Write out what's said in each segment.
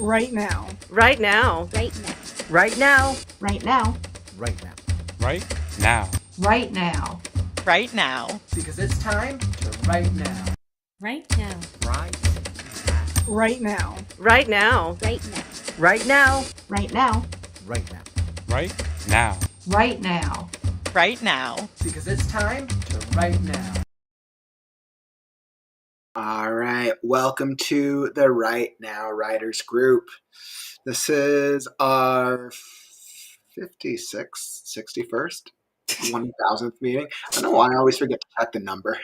Right now. Right now. Right now. Right now. Right now. Right now. Right now. Right now. Right now. Because it's time to right now. Right now. Right. Right now. Right now. Right now. Right now. Right now. Right now. Right now. Right now. Right now. Because it's time to right now. All right, welcome to the Right Now Writers Group. This is our 56th, 61st, 1000th meeting. I don't know why I always forget to check the number,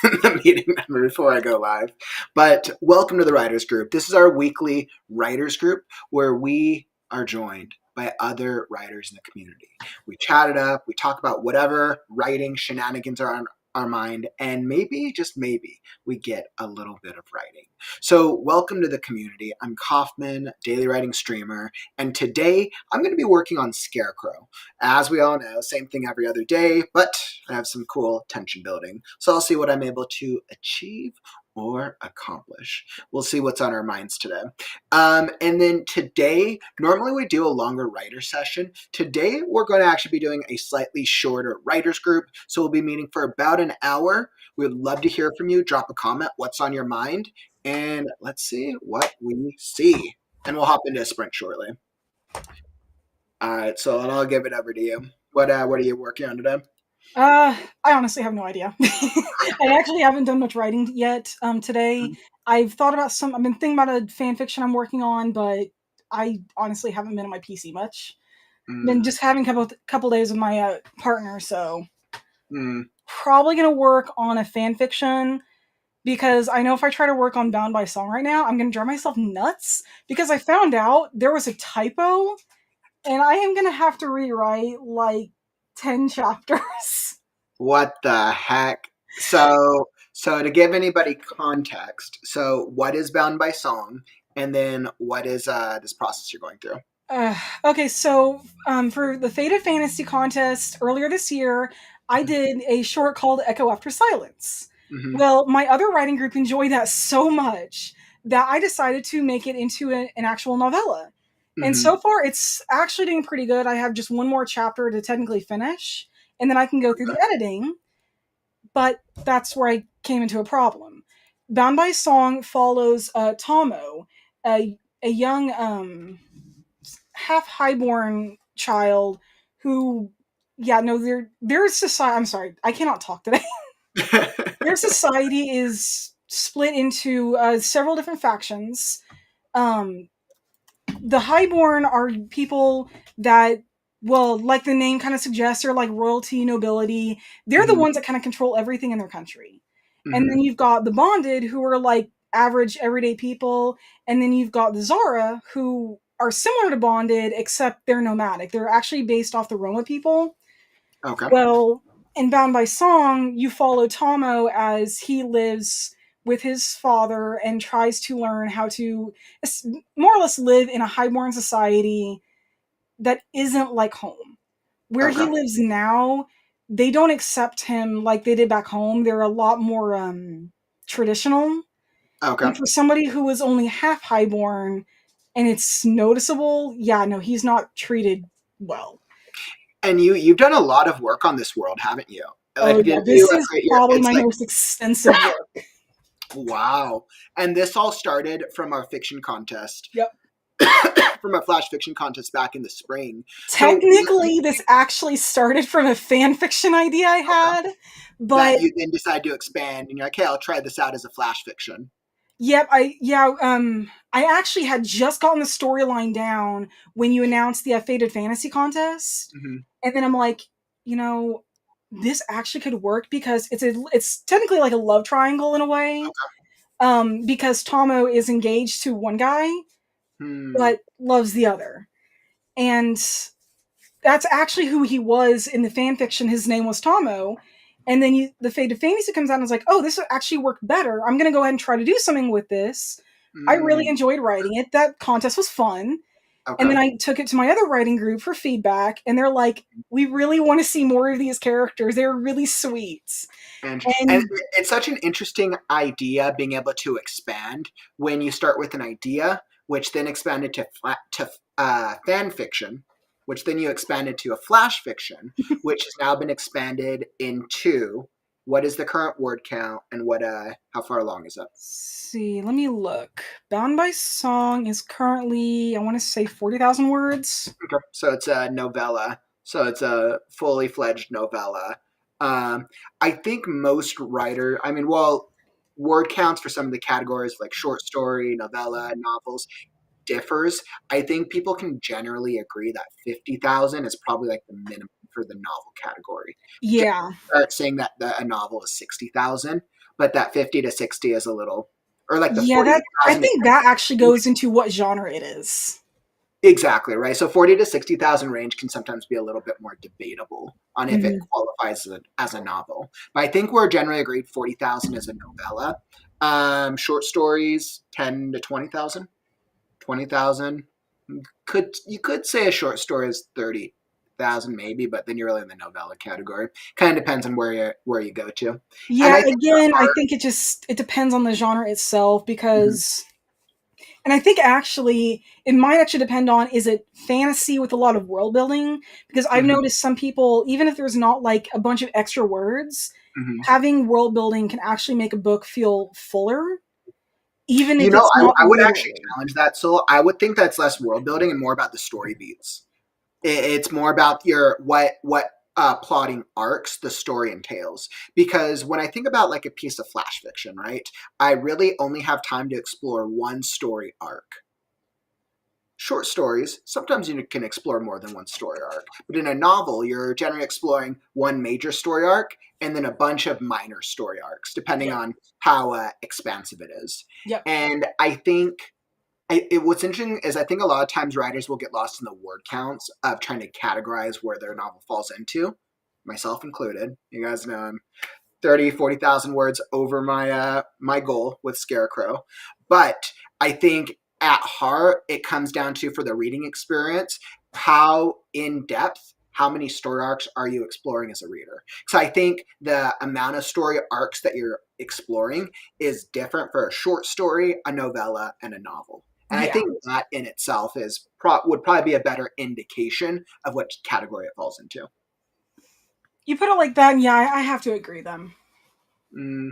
the meeting number before I go live. But welcome to the Writers Group. This is our weekly Writers Group where we are joined by other writers in the community. We chat it up, we talk about whatever writing shenanigans are on our mind, and maybe, just maybe, we get a little bit of writing. So welcome to the community. I'm Kaufman, daily writing streamer, and today I'm going to be working on Scarecrow. As we all know, same thing every other day, but I have some cool tension building. So I'll see what I'm able to achieve or accomplish. We'll see what's on our minds today. And then today, normally we do a longer writer session. Today, we're going to actually be doing a slightly shorter writers group. So we'll be meeting for about an hour. We would love to hear from you. Drop a comment. What's on your mind? And let's see what we see. And we'll hop into a sprint shortly. All right, so I'll give it over to you. What are you working on today? I honestly have no idea. I actually haven't done much writing yet today. I've been thinking about a fan fiction I'm working on, but I honestly haven't been on my PC much. Been just having a couple days with my partner, so probably going to work on a fan fiction, because I know if I try to work on Bound by Song right now, I'm going to drive myself nuts, because I found out there was a typo, and I am going to have to rewrite like 10 chapters. What the heck? So to give anybody context, so what is Bound by Song, and then what is this process you're going through? Okay, so for the Fated Fantasy contest earlier this year, I did a short called Echo After Silence. Mm-hmm. Well, my other writing group enjoyed that so much that I decided to make it into an actual novella. And so far, it's actually doing pretty good. I have just one more chapter to technically finish, and then I can go through the editing. But that's where I came into a problem. Bound by Song follows Tomo, a young half highborn child who, their society. I'm sorry, I cannot talk today. Their society is split into several different factions. The highborn are people that, well, like the name kind of suggests, are like royalty, nobility. They're the ones that kind of control everything in their country. And then you've got the bonded, who are like average, everyday people. And then you've got the Zara, who are similar to bonded, except they're nomadic. They're actually based off the Roma people. Okay. Well, in Bound by Song, you follow Tomo as he lives with his father and tries to learn how to more or less live in a highborn society that isn't like home. Where he lives now, they don't accept him like they did back home. They're a lot more traditional. Okay. And for somebody who was only half highborn, and it's noticeable, he's not treated well. And you've done a lot of work on this world, haven't you? This is probably my most extensive work. Wow. And this all started from our fiction contest. Yep. From a flash fiction contest back in the spring. Technically, this actually started from a fan fiction idea I had, but that you then decided to expand, and you're like, "Hey, I'll try this out as a flash fiction." Yep, I actually had just gotten the storyline down when you announced the Fated Fantasy contest, and then I'm like, this actually could work, because it's technically like a love triangle in a way, because Tomo is engaged to one guy, but loves the other, and that's actually who he was in the fan fiction. His name was Tomo. And then the Fated Fantasy comes out and is like, oh, this would actually work better. I'm going to go ahead and try to do something with this. I really enjoyed writing it. That contest was fun. Okay. And then I took it to my other writing group for feedback. And they're like, we really want to see more of these characters. They're really sweet. And it's such an interesting idea, being able to expand when you start with an idea which then expanded to fan fiction, which then you expanded to a flash fiction, which has now been expanded into what is the current word count and what how far along is it? See, let me look. Bound by Song is currently, I want to say 40,000 words. Okay. So it's a novella. So it's a fully fledged novella. I think most word counts for some of the categories like short story, novella, novels differs. I think people can generally agree that 50,000 is probably like the minimum for the novel category. Yeah. Start saying that a novel is 60,000, but that 50 to 60 is a little, or like the Yeah, I 40,000. think that actually goes into what genre it is. Exactly, right? So 40 to 60,000 range can sometimes be a little bit more debatable on if it Mhm. qualifies as a novel. But I think we're generally agreed 40,000 is a novella. Short stories, 10 to 20,000. 20,000. You could say a short story is 30,000 maybe, but then you're really in the novella category. Kind of depends on where you go to. And Yeah, I think again, I think it depends on the genre itself because and I think actually it might actually depend on is it fantasy with a lot of world building? Because I've Mhm, noticed some people, even if there's not like a bunch of extra words, mhm. having world building can actually make a book feel fuller, even You if know, it's not I would actually literally. challenge that. So I would think that's less world building and more about the story beats. It's more about your what plotting arcs the story entails. Because when I think about like a piece of flash fiction, right, I really only have time to explore one story arc. Short stories, sometimes you can explore more than one story arc, but in a novel, you're generally exploring one major story arc and then a bunch of minor story arcs, depending Yep. on how expansive it is. Yep. And I think what's interesting is I think a lot of times writers will get lost in the word counts of trying to categorize where their novel falls into, myself included. You guys know I'm 30, 40,000 words over my goal with Scarecrow. But I think at heart, it comes down to, for the reading experience, how in depth, how many story arcs are you exploring as a reader? So I think the amount of story arcs that you're exploring is different for a short story, a novella, and a novel. And I Yeah. think that in itself would probably be a better indication of what category it falls into. You put it like that, and yeah, I have to agree then. Mm.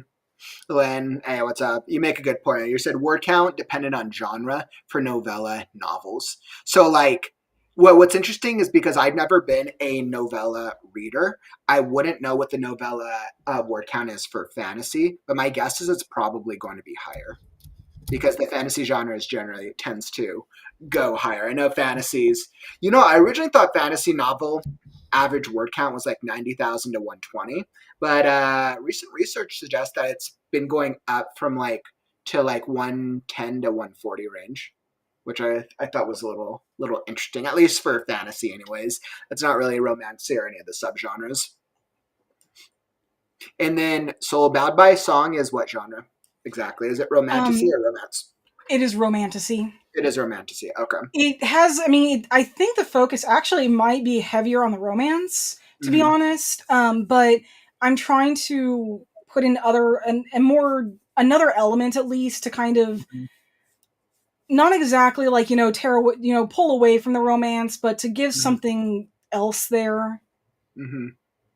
Len, hey, what's up? You make a good point. You said word count depended on genre for novella novels. So, like, what's interesting is because I've never been a novella reader, I wouldn't know what the novella word count is for fantasy, but my guess is it's probably going to be higher because the fantasy genre is generally tends to go higher. I know fantasies. I originally thought fantasy novel average word count was like 90,000 to 120, but recent research suggests that it's been going up from like 110 to 140 range, which I thought was a little interesting, at least for fantasy, anyways. It's not really romance or any of the subgenres. And then Soul Bound by Song is what genre exactly? Is it romantasy Um, or romance? it is romantasy. It is romantasy. Okay. It has, I mean, I think the focus actually might be heavier on the romance, to be Mm-hmm. honest. But I'm trying to put in and more another element at least to kind of not exactly like pull away from the romance, but to give Mm-hmm. something else there. Mm-hmm.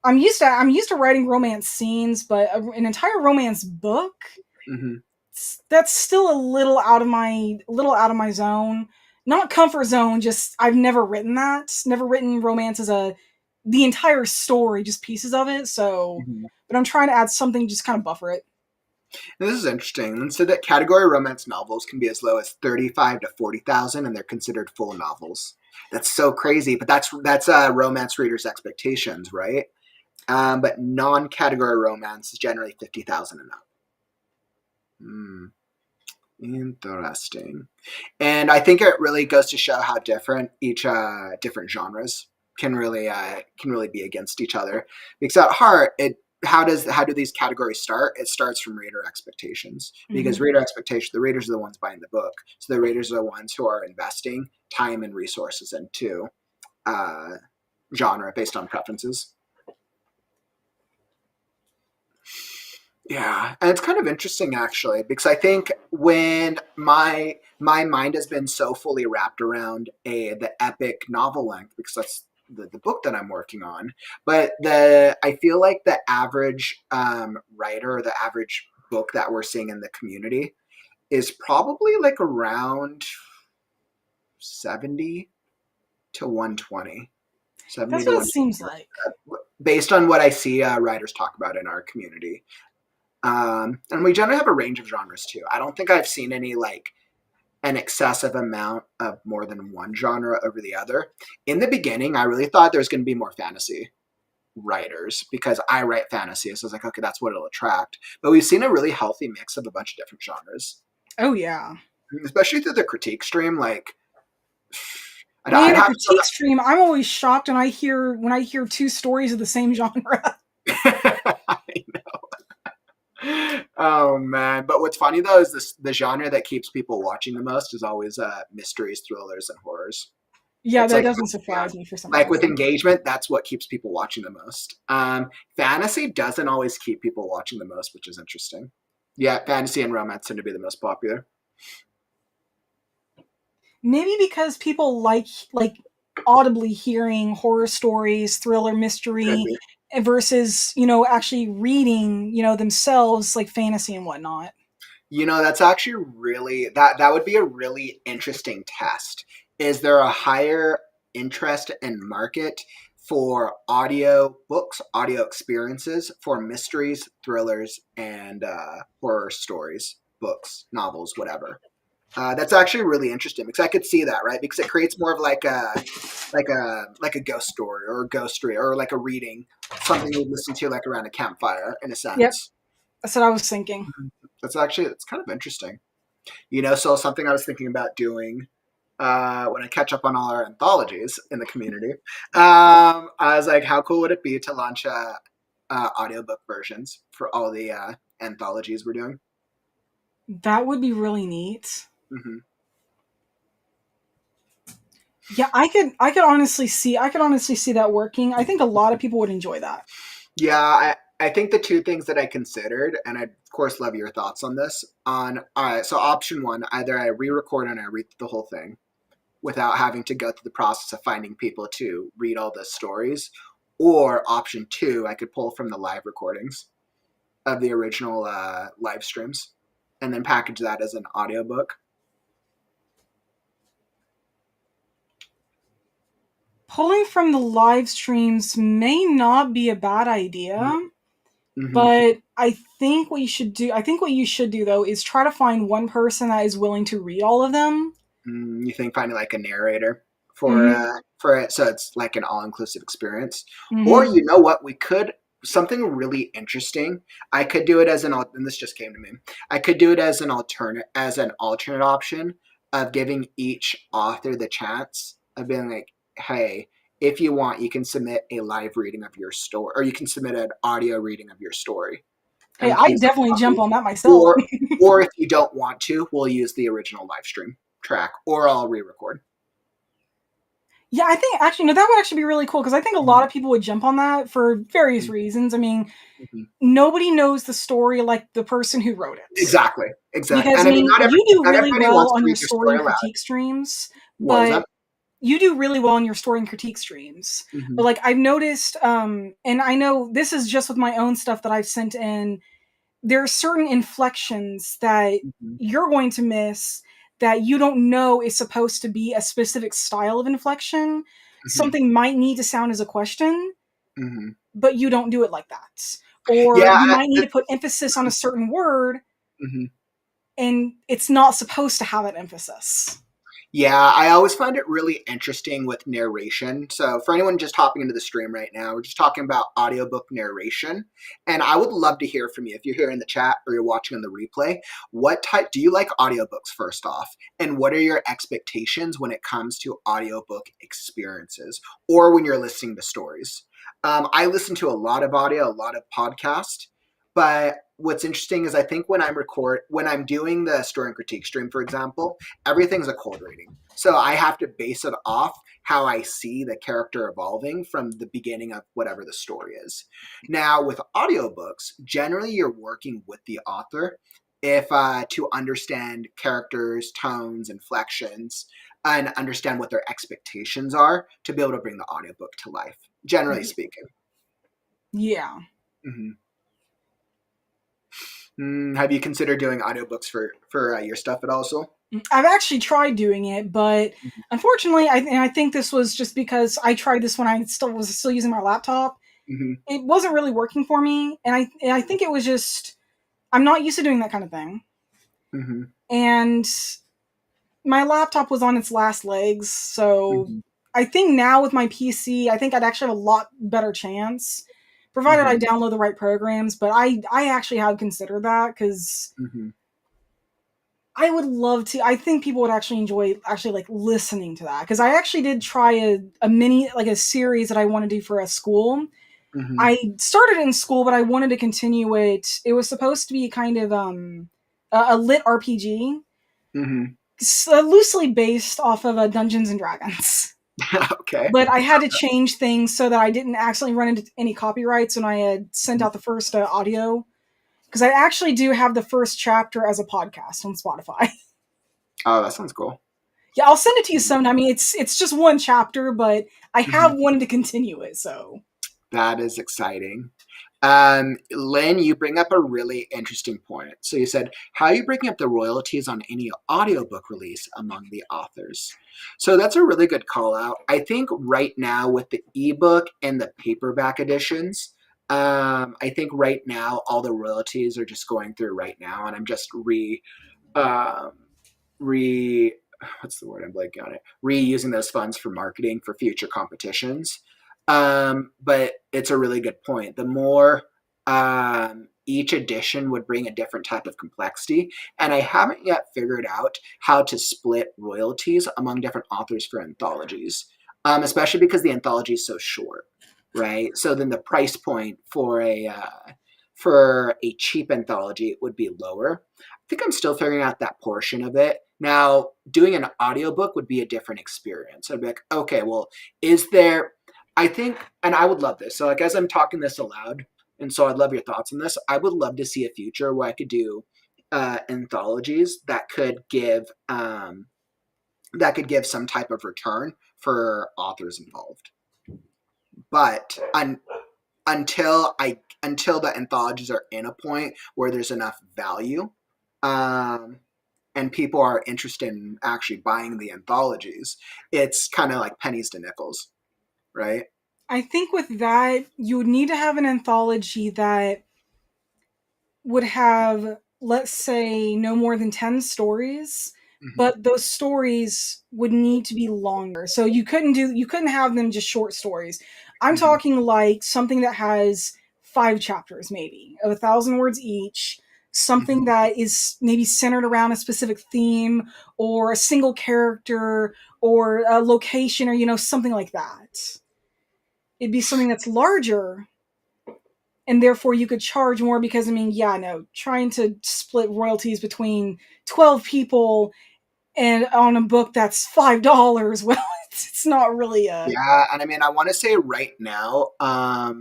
I'm used to writing romance scenes, but an entire romance book Mm-hmm. that's still a little out of my zone. Not comfort zone, just I've never written that. Never written romance as the entire story, just pieces of it. So, Mm-hmm. but I'm trying to add something just kind of buffer it. This is interesting. And so that category romance novels can be as low as 35 to 40,000, and they're considered full novels. That's so crazy, but that's romance readers' expectations, right? But non-category romance is generally 50,000 and up. Hmm. Interesting. And I think it really goes to show how different each different genres can really be against each other. Because at heart, how do these categories start? It starts from reader expectations. Because Hmm. reader expectation, the readers are the ones buying the book. So the readers are the ones who are investing time and resources into uh, genre based on preferences. Yeah, and it's kind of interesting actually because I think when my mind has been so fully wrapped around the epic novel length because that's the book that I'm working on, but the I feel like the average writer or the average book that we're seeing in the community is probably like around 70 to 120. 70 That's to what it 120 seems like. based on what I see writers talk about in our community. And we generally have a range of genres too. I don't think I've seen any like an excessive amount of more than one genre over the other. In the beginning, I really thought there was going to be more fantasy writers because I write fantasy. So I was like, okay, that's what it'll attract. But we've seen a really healthy mix of a bunch of different genres, Oh yeah. especially through the critique stream. Like, Man, I'd a have critique stream, I'm always shocked when I hear two stories of the same genre. I know. Oh man! But what's funny though is the genre that keeps people watching the most is always mysteries, thrillers, and horrors. Yeah, It's that like doesn't surprise me for some like with reason. engagement, that's what keeps people watching the most. Fantasy doesn't always keep people watching the most, which is interesting. Yeah, fantasy and romance tend to be the most popular. Maybe because people like audibly hearing horror stories, thriller, Could mystery, be. versus actually reading themselves like fantasy and whatnot. That's actually really that would be a really interesting test. Is there a higher interest and market for audio books, audio experiences for mysteries, thrillers, and horror stories, books, novels, whatever? That's actually really interesting because I could see that, right? Because it creates more of like a ghost story or a ghost story or like a reading, something you listen to like around a campfire in a Yep, sense. that's what I was thinking. It's kind of interesting. So something I was thinking about doing when I catch up on all our anthologies in the community, I was like, how cool would it be to launch audiobook versions for all the anthologies we're doing? That would be really neat. Hmm. Yeah, I could honestly see that working. I think a lot of people would enjoy that. Yeah, I think the two things that I considered, and I'd of course love your thoughts on this. All right, so option one, either I re-record and I read the whole thing without having to go through the process of finding people to read all the stories, or option two, I could pull from the live recordings of the original live streams and then package that as an audiobook. Pulling from the live streams may not be a bad idea, Mm-hmm. but I think what you should do though is try to find one person that is willing to read all of them. You think finding like a narrator Mhm. for it, so it's like an all-inclusive experience, or Mhm. you know what, we could something really interesting. I could do it as and this just came to me. I could do it as an alternate option of giving each author the chance of being like, hey, if you want, you can submit a live reading of your story, or you can submit an audio reading of your story, and Hey, we can I'd use that definitely jump copy. on that myself. Or if you don't want to, we'll use the original live stream track, or I'll re-record. Yeah, I think actually no, that would actually be really cool because I think a lot of people would jump on that for various reasons. I mean, Mm-hmm. nobody knows the story like the person who wrote it. Exactly, exactly. Because And I I mean, mean, you do not really everybody well wants to on your read your story story and aloud. critique streams, What was but that? you do really well in your story and critique streams. Mm-hmm. But like I've noticed, and I know this is just with my own stuff that I've sent in, there are certain inflections that Mm-hmm. you're going to miss that you don't know is supposed to be a specific style of inflection. Mm-hmm. Something might need to sound as a question, Mm-hmm. but you don't do it like that. Or Yeah. you might need to put emphasis on a certain word Mm-hmm. and it's not supposed to have an emphasis. Yeah, I always find it really interesting with narration. So, for anyone just hopping into the stream right now, we're just talking about audiobook narration. And I would love to hear from you if you're here in the chat or you're watching on the replay. What type do you like audiobooks first off? And what are your expectations when it comes to audiobook experiences or when you're listening to stories? I listen to a lot of audio, a lot of podcasts, but what's interesting is I think when I'm doing the story and critique stream, for example, everything's a cold reading. So I have to base it off how I see the character evolving from the beginning of whatever the story is. Now with audiobooks, generally you're working with the author if to understand characters, tones, inflections, and understand what their expectations are to be able to bring the audiobook to life, generally speaking. Yeah. Have you considered doing audiobooks for your stuff at all? So I've actually tried doing it, but unfortunately, I think this was just because I tried this when I was still using my laptop. It wasn't really working for me, and I think it was just I'm not used to doing that kind of thing. And my laptop was on its last legs, so I think now with my PC, I think I'd actually have a lot better chance, provided I download the right programs. But I actually have considered that because I would love to. I think people would actually enjoy like listening to that because I actually did try a mini like a series that I want to do for a school. I started in school, but I wanted to continue it. It was supposed to be kind of a lit RPG, loosely based off of Dungeons and Dragons. Okay. But I had to change things so that I didn't accidentally run into any copyrights when I had sent out the first audio. Because I actually do have the first chapter as a podcast on Spotify. Oh, that sounds cool. Yeah, I'll send it to you sometime. I mean, it's just one chapter, but I have wanted to continue it, so. That is exciting. Lynn, you bring up a really interesting point. So you said, how are you breaking up the royalties on any audiobook release among the authors? So that's a really good call out. I think right now with the ebook and the paperback editions, I think right now all the royalties are just going through right now, and I'm just what's the word? I'm blanking on it. Reusing those funds for marketing for future competitions. But it's a really good point. The more each edition would bring a different type of complexity, and I haven't yet figured out how to split royalties among different authors for anthologies, especially because the anthology is so short, right? So then the price point for a cheap anthology would be lower. I think I'm still figuring out that portion of it. Now, doing an audiobook would be a different experience. I'd be like, okay, well, is there, I think, and I would love this. So like as I'm talking this aloud, and so I'd love your thoughts on this. I would love to see a future where I could do anthologies that could give some type of return for authors involved. But until the anthologies are in a point where there's enough value, and people are interested in actually buying the anthologies, it's kind of like pennies to nickels, right? I think with that, you would need to have an anthology that would have, let's say, no more than 10 stories, but those stories would need to be longer. So you couldn't have them just short stories. I'm talking like something that has 5 chapters, maybe, of 1,000 words each, something that is maybe centered around a specific theme or a single character or a location or, something like that. It'd be something that's larger, and therefore you could charge more because, trying to split royalties between 12 people and on a book that's $5, well, it's not really a... Yeah, and I want to say right now, I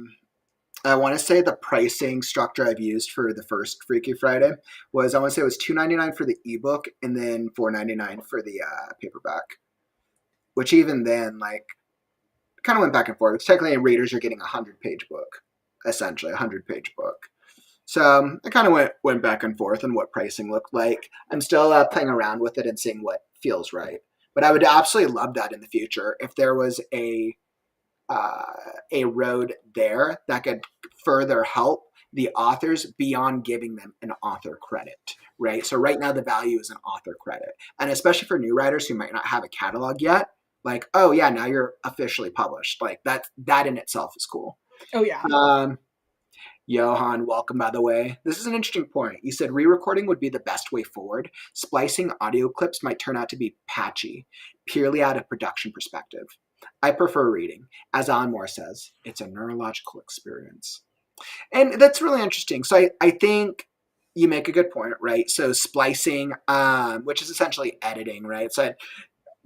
want to say the pricing structure I've used for the first Freaky Friday was, I want to say it was $2.99 for the ebook and then $4.99 for the paperback. Which even then, like, kind of went back and forth. It's technically readers are getting a 100-page book, essentially, a 100-page book. So I kind of went back and forth on what pricing looked like. I'm still playing around with it and seeing what feels right. But I would absolutely love that in the future if there was a road there that could further help the authors beyond giving them an author credit, right? So right now the value is an author credit. And especially for new writers who might not have a catalog yet, like, oh yeah, now you're officially published. Like that in itself is cool. Oh yeah. Johan, welcome, by the way. This is an interesting point. You said re-recording would be the best way forward. Splicing audio clips might turn out to be patchy, purely out of production perspective. I prefer reading. As Alan Moore says, it's a neurological experience. And that's really interesting. So I think you make a good point, right? So splicing, which is essentially editing, right? So I'd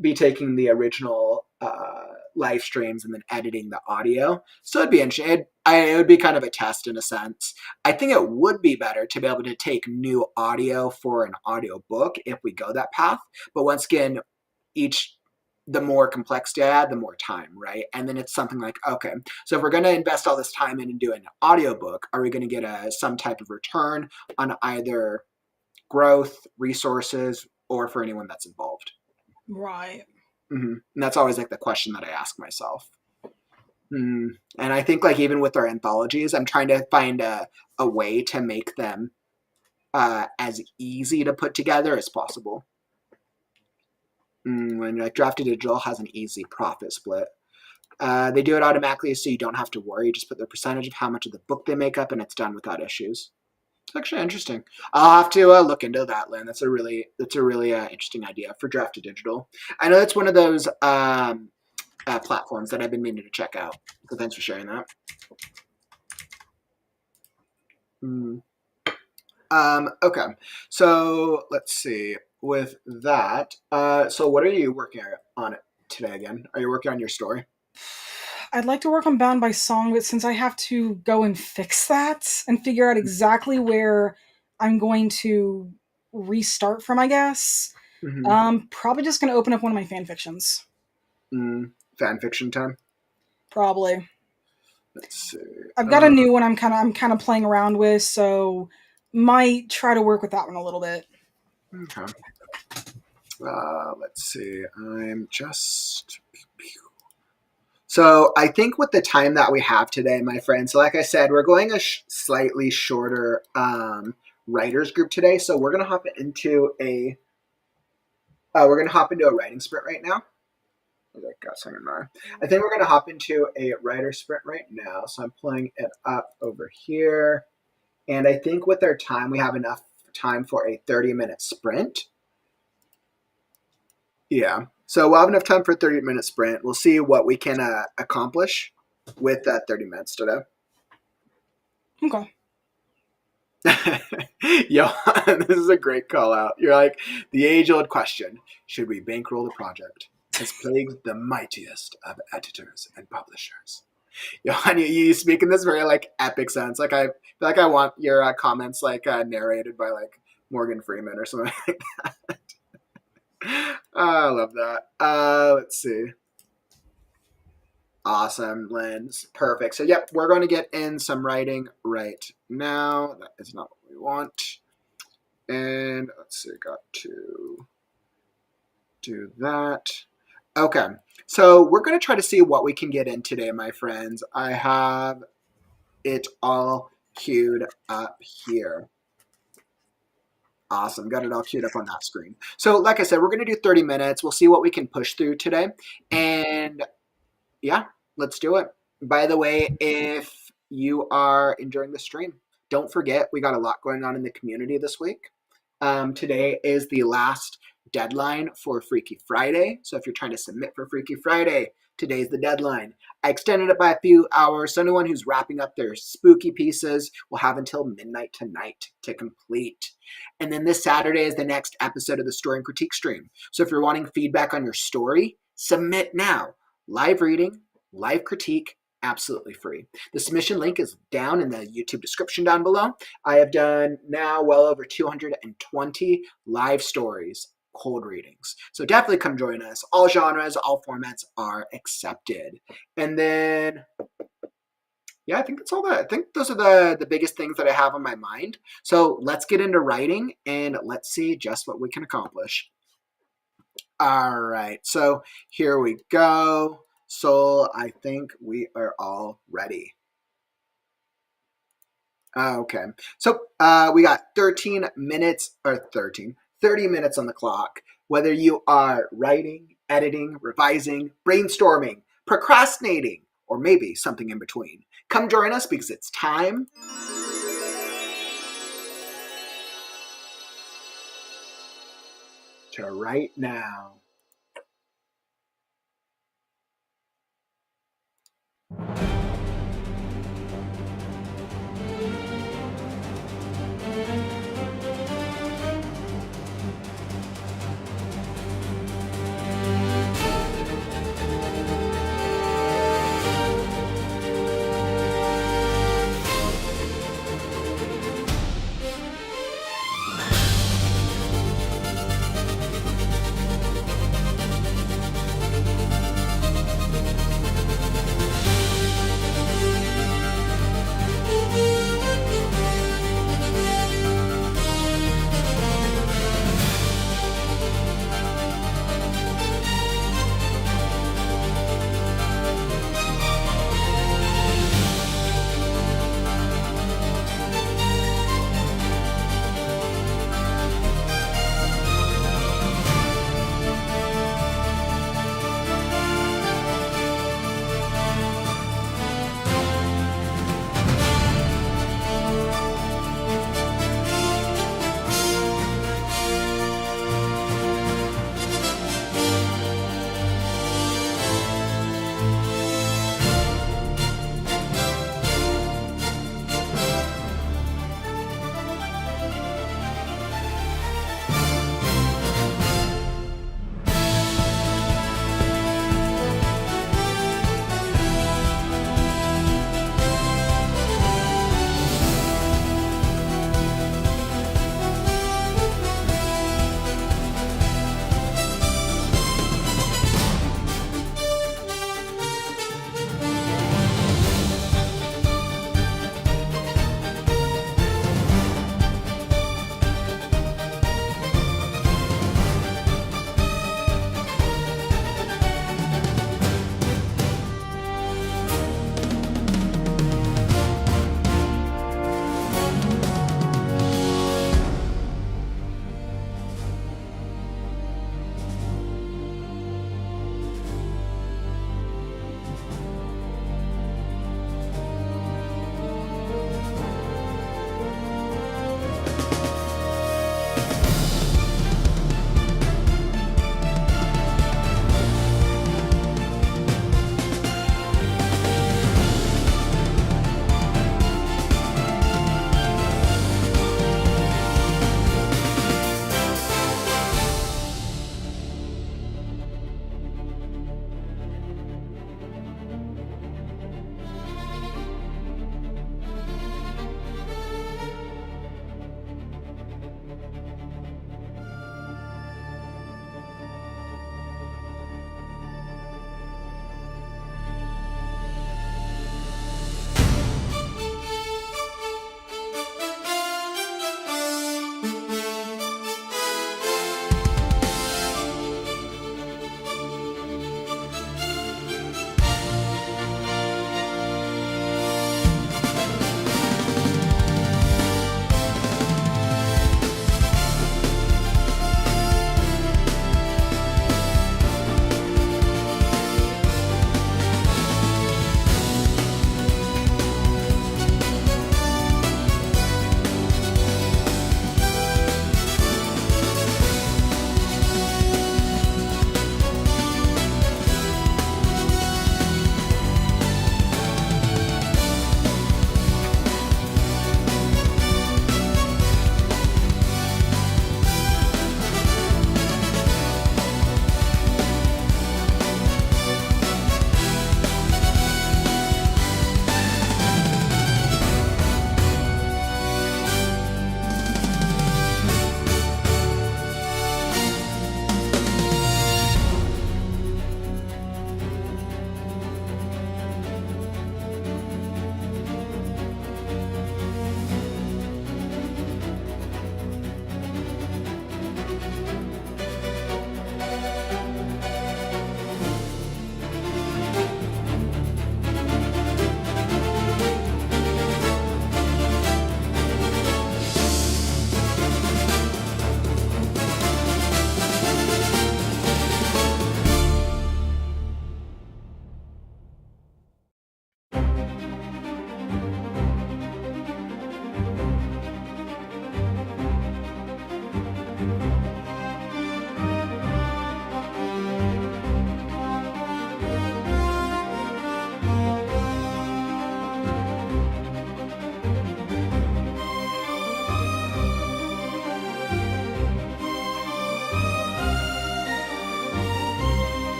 be taking the original live streams and then editing the audio. So it'd be interesting. It would be kind of a test in a sense. I think it would be better to be able to take new audio for an audio book if we go that path. But once again, the more complexity I add, the more time, right? And then it's something like, okay, so if we're going to invest all this time in and do an audiobook, are we going to get some type of return on either growth, resources, or for anyone that's involved? Right. Mm-hmm. And that's always like the question that I ask myself. And I think like even with our anthologies, I'm trying to find a way to make them as easy to put together as possible. When like Drafted Digital has an easy profit split. They do it automatically so you don't have to worry. You just put the percentage of how much of the book they make up and it's done without issues. It's actually interesting. I'll have to look into that, Lynn. That's a really interesting idea for Drafted Digital. I know that's one of those platforms that I've been meaning to check out. So thanks for sharing that. Okay, so let's see. With that, so what are you working on today again? Are you working on your story? I'd like to work on Bound by Song, but since I have to go and fix that and figure out exactly where I'm going to restart from, I guess, probably just going to open up one of my fan fictions. Fan fiction time? Probably. Let's see. I've got a new one I'm kind of playing around with, so might try to work with that one a little bit. Okay. Let's see. So I think with the time that we have today, my friends, like I said, we're going a slightly shorter writers group today. So we're gonna hop into a writing sprint right now. I think we're gonna hop into a writer sprint right now. So I'm pulling it up over here, and I think with our time, we have enough time for a 30-minute sprint. Yeah. So we'll have enough time for a 30-minute sprint. We'll see what we can accomplish with that 30 minutes today. Okay. Johan, this is a great call out. You're like, the age-old question, should we bankroll the project? Has plagued the mightiest of editors and publishers. Johan, you speak in this very like epic sense. Like I feel like I want your comments like narrated by like Morgan Freeman or something like that. I love that. Let's see. Awesome, Lens. Perfect. So, yep, we're going to get in some writing right now. That is not what we want. And let's see, got to do that. Okay, so we're going to try to see what we can get in today, my friends. I have it all queued up here. Awesome. Got it all queued up on that screen. So like I said, we're going to do 30 minutes. We'll see what we can push through today. And yeah, let's do it. By the way, if you are enjoying the stream, don't forget we got a lot going on in the community this week. Today is the last deadline for Freaky Friday. So if you're trying to submit for Freaky Friday, today's the deadline. I extended it by a few hours, so anyone who's wrapping up their spooky pieces will have until midnight tonight to complete. And then this Saturday is the next episode of the Story and Critique stream. So if you're wanting feedback on your story, submit now. Live reading, live critique, absolutely free. The submission link is down in the YouTube description down below. I have done now well over 220 live stories, cold readings. So definitely come join us. All genres, all formats are accepted. And then, yeah, I think that's all that. I think those are the biggest things that I have on my mind. So let's get into writing and let's see just what we can accomplish. All right, so here we go. Soul, I think we are all ready. Okay, so we got 30 minutes on the clock. Whether you are writing, editing, revising, brainstorming, procrastinating, or maybe something in between, come join us because it's time to write now.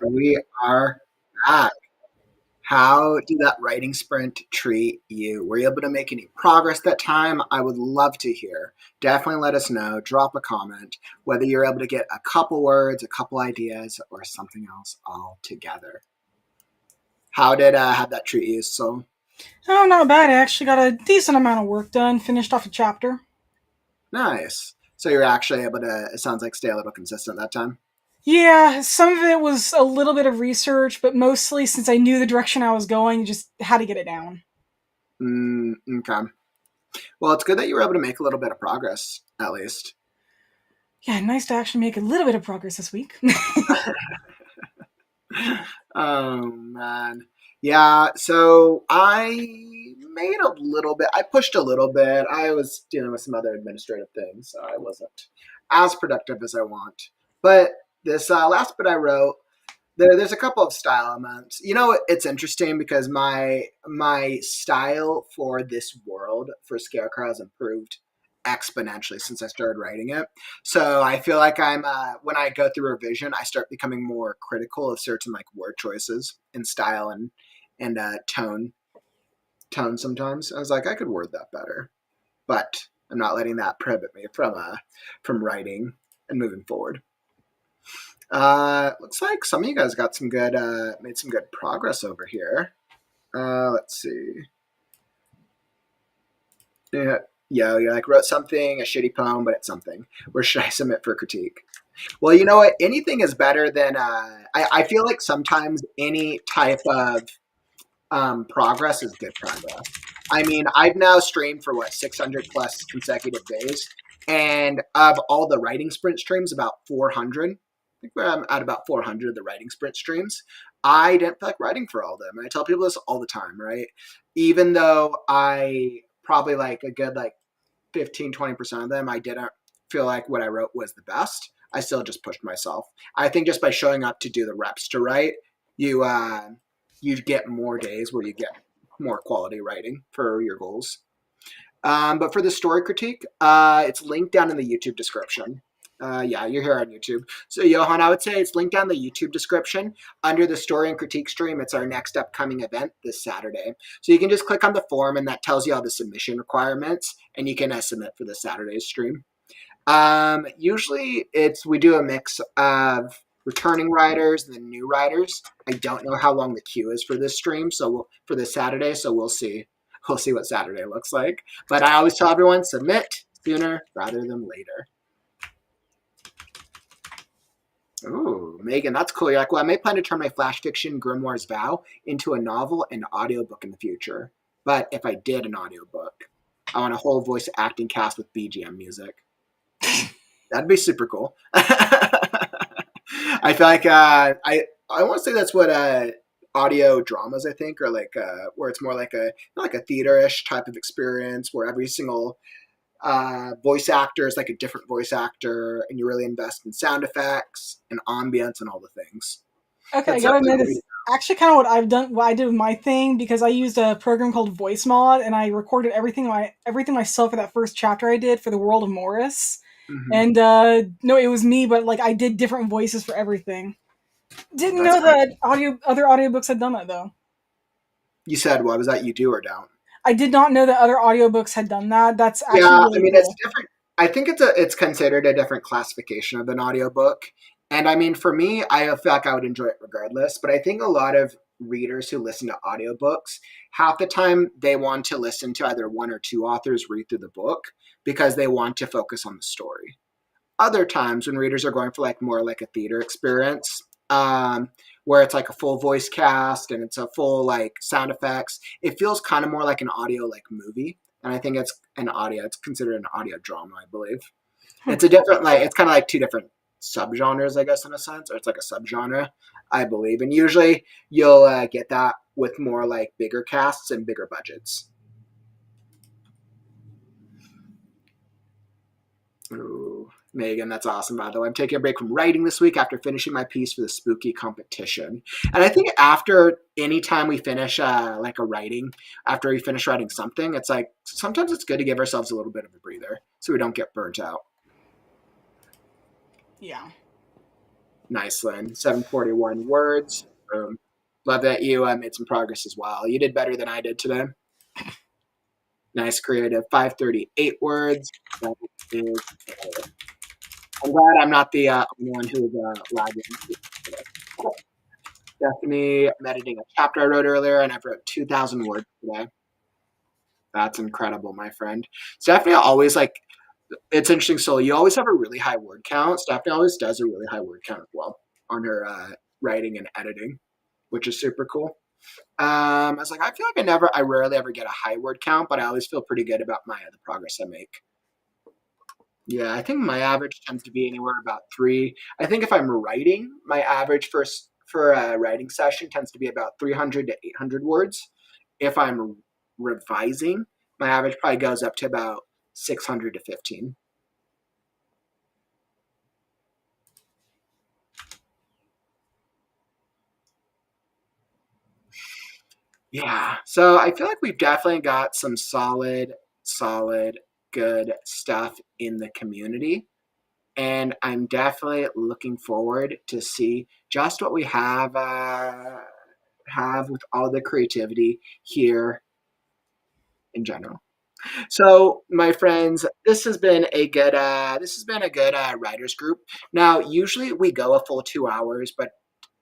And we are back. How did that writing sprint treat you? Were you able to make any progress that time? I would love to hear. Definitely let us know. Drop a comment, whether you're able to get a couple words, a couple ideas, or something else altogether. How did have that treat you? So Oh, not bad. I actually got a decent amount of work done. Finished off a chapter. nice. So you're actually able to, it sounds like, stay a little consistent that time. Yeah, some of it was a little bit of research, but mostly since I knew the direction I was going, just had to get it down. Okay. Well, it's good that you were able to make a little bit of progress, at least. Yeah, nice to actually make a little bit of progress this week. Oh man. Yeah, so I made a little bit. I pushed a little bit. I was dealing with some other administrative things, so I wasn't as productive as I want. But this last bit I wrote, there's a couple of style elements. You know, it's interesting because my style for this world for Scarecrow has improved exponentially since I started writing it. So I feel like I'm when I go through revision, I start becoming more critical of certain like word choices and style and tone. Sometimes I was like, I could word that better, but I'm not letting that prohibit me from writing and moving forward. Looks like some of you guys got some good, made some good progress over here. Let's see. Yeah, you like wrote something, a shitty poem, but it's something. Where should I submit for critique? Well, you know what? Anything is better than. I feel like sometimes any type of progress is good progress. I mean, I've now streamed for 600 plus consecutive days, and of all the writing sprint streams, about 400. I think I'm at about 400 of the writing sprint streams. I didn't feel like writing for all of them, and I tell people this all the time, right? Even though I probably like a good 15-20% of them, I didn't feel like what I wrote was the best. I still just pushed myself. I think just by showing up to do the reps to write, you get more days where you get more quality writing for your goals. But for the story critique, it's linked down in the YouTube description. Yeah, you're here on YouTube. So, Johan, I would say it's linked down the YouTube description. Under the story and critique stream, it's our next upcoming event this Saturday. So you can just click on the form, and that tells you all the submission requirements, and you can submit for the Saturday's stream. Usually we do a mix of returning writers and then new writers. I don't know how long the queue is for this stream, for this Saturday, so we'll see. We'll see what Saturday looks like. But I always tell everyone, submit sooner rather than later. Ooh, Megan, that's cool. You're like, well, I may plan to turn my flash fiction Grimoire's Vow into a novel and audiobook in the future. But if I did an audiobook, I want a whole voice acting cast with BGM music. That'd be super cool. I feel like I want to say that's what audio dramas, I think, are like, where it's more like a theater-ish type of experience where every single voice actor is like a different voice actor, and you really invest in sound effects and ambience and all the things. Okay, I gotta admit, it's actually kind of what I did with my thing, because I used a program called Voice Mod, and I recorded everything myself for that first chapter I did for the World of Morris. Mm-hmm. And no, it was me, but I did different voices for everything. Didn't know that other audiobooks had done that though. You said what was that? You do or don't? I did not know that other audiobooks had done that. That's actually really cool. It's different. I think it's considered a different classification of an audiobook. And I mean, for me, I feel like I would enjoy it regardless. But I think a lot of readers who listen to audiobooks, half the time they want to listen to either one or two authors read through the book because they want to focus on the story. Other times when readers are going for more like a theater experience, where it's like a full voice cast and it's a full sound effects, it feels kind of more like an audio movie. And I think it's considered an audio drama, I believe. It's a different it's kind of like two different subgenres, I guess, in a sense, or it's like a subgenre, I believe. And usually you'll get that with more bigger casts and bigger budgets. Ooh, Megan, that's awesome, by the way. I'm taking a break from writing this week after finishing my piece for the spooky competition. And I think after any time we finish after we finish writing something, it's sometimes it's good to give ourselves a little bit of a breather so we don't get burnt out. Yeah. Nice, Lynn. 741 words. Love that you made some progress as well. You did better than I did today. Nice, creative. 538 words. That is, I'm glad I'm not the only one who is lagging. Stephanie, I'm editing a chapter I wrote earlier, and I've wrote 2,000 words today. That's incredible, my friend. Stephanie always it's interesting. So you always have a really high word count. Stephanie always does a really high word count as well on her writing and editing, which is super cool. I was like, I feel like I rarely ever get a high word count, but I always feel pretty good about the progress I make. Yeah, I think my average tends to be anywhere about 3. I think if I'm writing, my average for a writing session tends to be about 300 to 800 words. If I'm revising, my average probably goes up to about 600 to 15. Yeah, so I feel like we've definitely got some solid, good stuff in the community. And I'm definitely looking forward to see just what we have with all the creativity here in general. So, my friends, this has been a good writers group. Now, usually we go a full 2 hours, but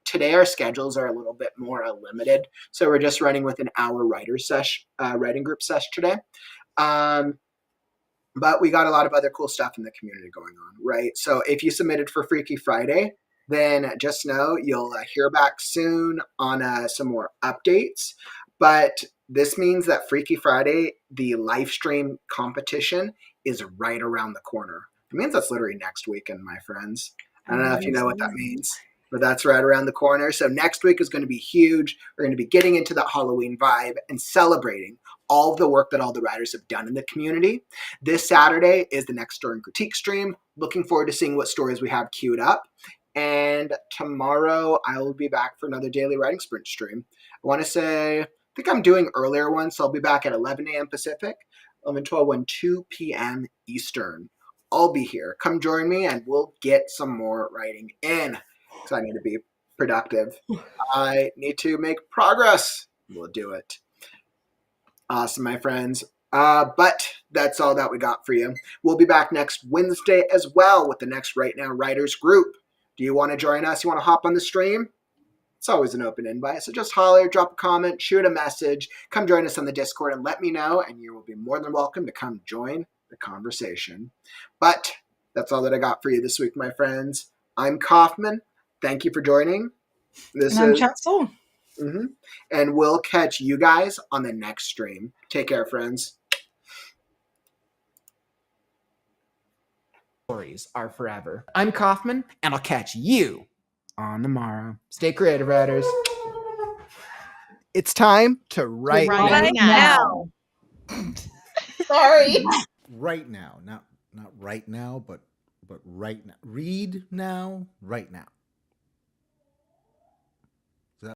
today our schedules are a little bit more limited, so we're just running with an hour writing group sesh today. But we got a lot of other cool stuff in the community going on, right? So if you submitted for Freaky Friday, then just know you'll hear back soon on some more updates. But this means that Freaky Friday, the live stream competition, is right around the corner. It means that's literally next weekend, my friends. I don't know if you know what that means, but that's right around the corner. So next week is going to be huge. We're going to be getting into that Halloween vibe and celebrating all of the work that all the writers have done in the community. This Saturday is the next Story and Critique stream. Looking forward to seeing what stories we have queued up. And tomorrow I will be back for another daily writing sprint stream. I want to say, I think I'm doing earlier ones, so I'll be back at 11 a.m. Pacific, 11, 12, 1, 2 p.m. Eastern. I'll be here. Come join me and we'll get some more writing in because I need to be productive. I need to make progress. We'll do it. Awesome, my friends. But that's all that we got for you. We'll be back next Wednesday as well with the next Right Now Writers group. Do you want to join us? You want to hop on the stream? It's always an open invite. So just holler, drop a comment, shoot a message, come join us on the Discord and let me know, and you will be more than welcome to come join the conversation. But that's all that I got for you this week, my friends. I'm Kaufman. Thank you for joining. And I'm Chancel. And we'll catch you guys on the next stream. Take care, friends. Stories are forever. I'm Kaufman, and I'll catch you on the morrow. Stay creative, writers. It's time to write Right now. Sorry. Right now, not right now, but right now. Read now, right now.